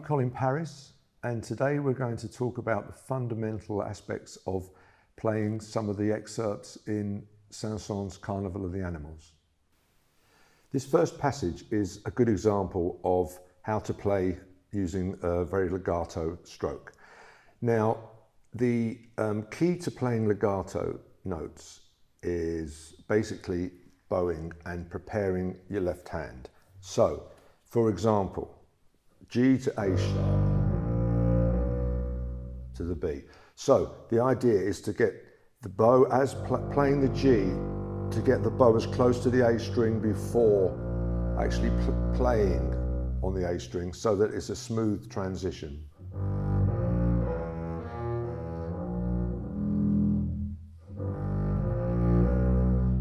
Colin Paris, and today we're going to talk about the fundamental aspects of playing some of the excerpts in Saint-Saëns' Carnival of the Animals. This first passage is a good example of how to play using a very legato stroke. Now, the key to playing legato notes is basically bowing and preparing your left hand. So, for example, G to A sharp to the B. So the idea is to get the bow as playing the G, to get the bow as close to the A string before actually playing on the A string, so that it's a smooth transition.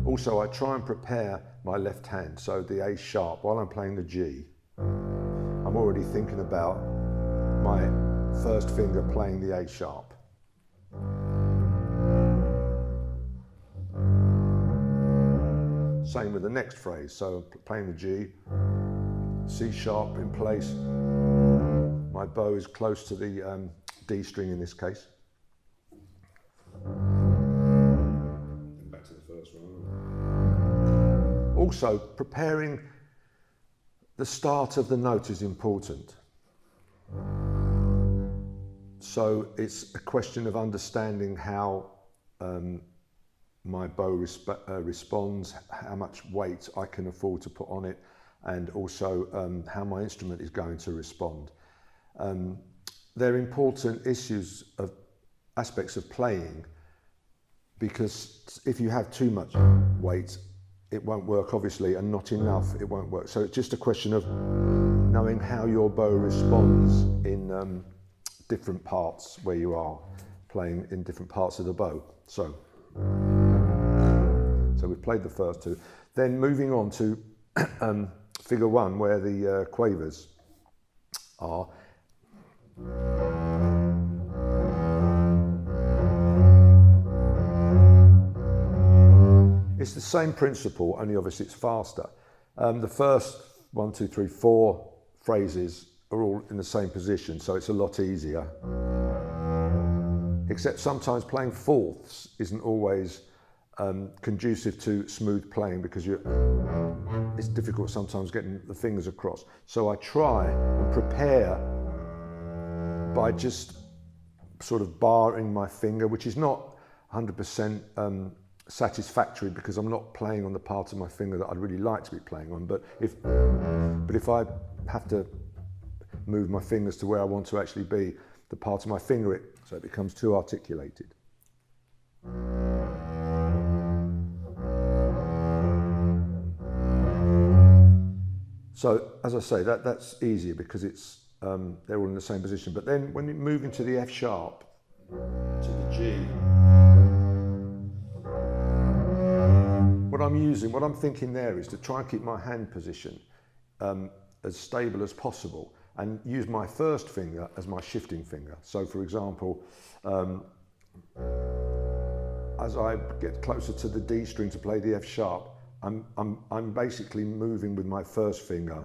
Also, I try and prepare my left hand, so the A sharp, while I'm playing the G, I'm already thinking about my first finger playing the A sharp. Same with the next phrase, so playing the G, C sharp in place, my bow is close to the D string in this case. Back to the first one. Also, preparing the start of the note is important. So it's a question of understanding how my bow responds, how much weight I can afford to put on it, and also how my instrument is going to respond. They're important aspects of playing, because if you have too much weight, it won't work, obviously, and not enough, it won't work. So it's just a question of knowing how your bow responds in different parts where you are playing in different parts of the bow. So we've played the first two. Then moving on to figure one, where the quavers are. It's the same principle, only obviously it's faster. The first 1, 2, 3, 4 phrases are all in the same position, so it's a lot easier. Except sometimes playing fourths isn't always conducive to smooth playing, because it's difficult sometimes getting the fingers across. So I try and prepare by just sort of barring my finger, which is not 100% satisfactory, because I'm not playing on the part of my finger that I'd really like to be playing on. But if I have to move my fingers to where I want to actually be, the part of my finger, so it becomes too articulated. So as I say, that's easier because it's they're all in the same position. But then when you move into the F sharp to the G, what I'm thinking there is to try and keep my hand position as stable as possible, and use my first finger as my shifting finger. So for example, as I get closer to the D string to play the F sharp, I'm basically moving with my first finger.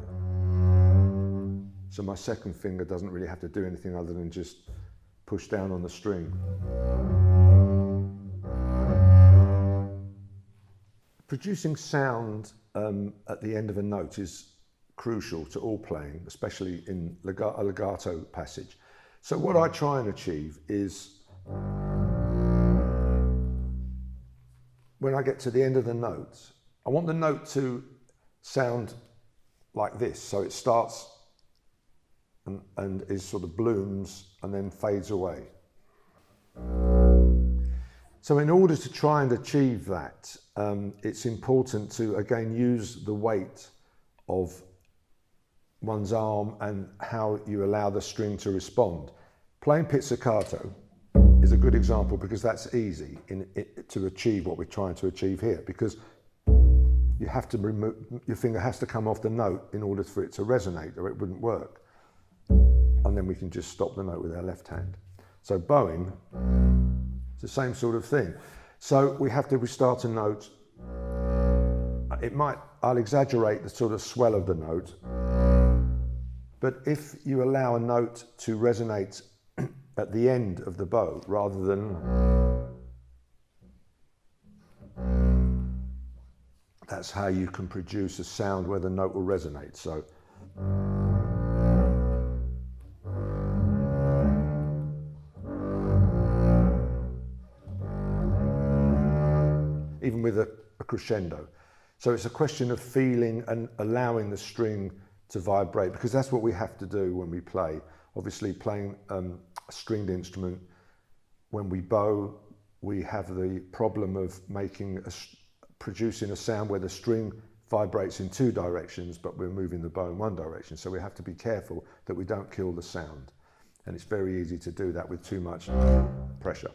So my second finger doesn't really have to do anything other than just push down on the string. Producing sound at the end of a note is crucial to all playing, especially in a legato passage. So what I try and achieve is, when I get to the end of the note, I want the note to sound like this. So it starts and is sort of blooms and then fades away. So in order to try and achieve that, it's important to, again, use the weight of one's arm and how you allow the string to respond. Playing pizzicato is a good example, because that's easy to achieve what we're trying to achieve here, because you have to your finger has to come off the note in order for it to resonate, or it wouldn't work. And then we can just stop the note with our left hand. So bowing, it's the same sort of thing. So we start a note. I'll exaggerate the sort of swell of the note, But if you allow a note to resonate at the end of the bow rather than, that's how you can produce a sound where the note will resonate. So even with a crescendo. So it's a question of feeling and allowing the string to vibrate, because that's what we have to do when we play. Obviously, playing a stringed instrument, when we bow, we have the problem of producing a sound where the string vibrates in two directions, but we're moving the bow in one direction. So we have to be careful that we don't kill the sound. And it's very easy to do that with too much pressure.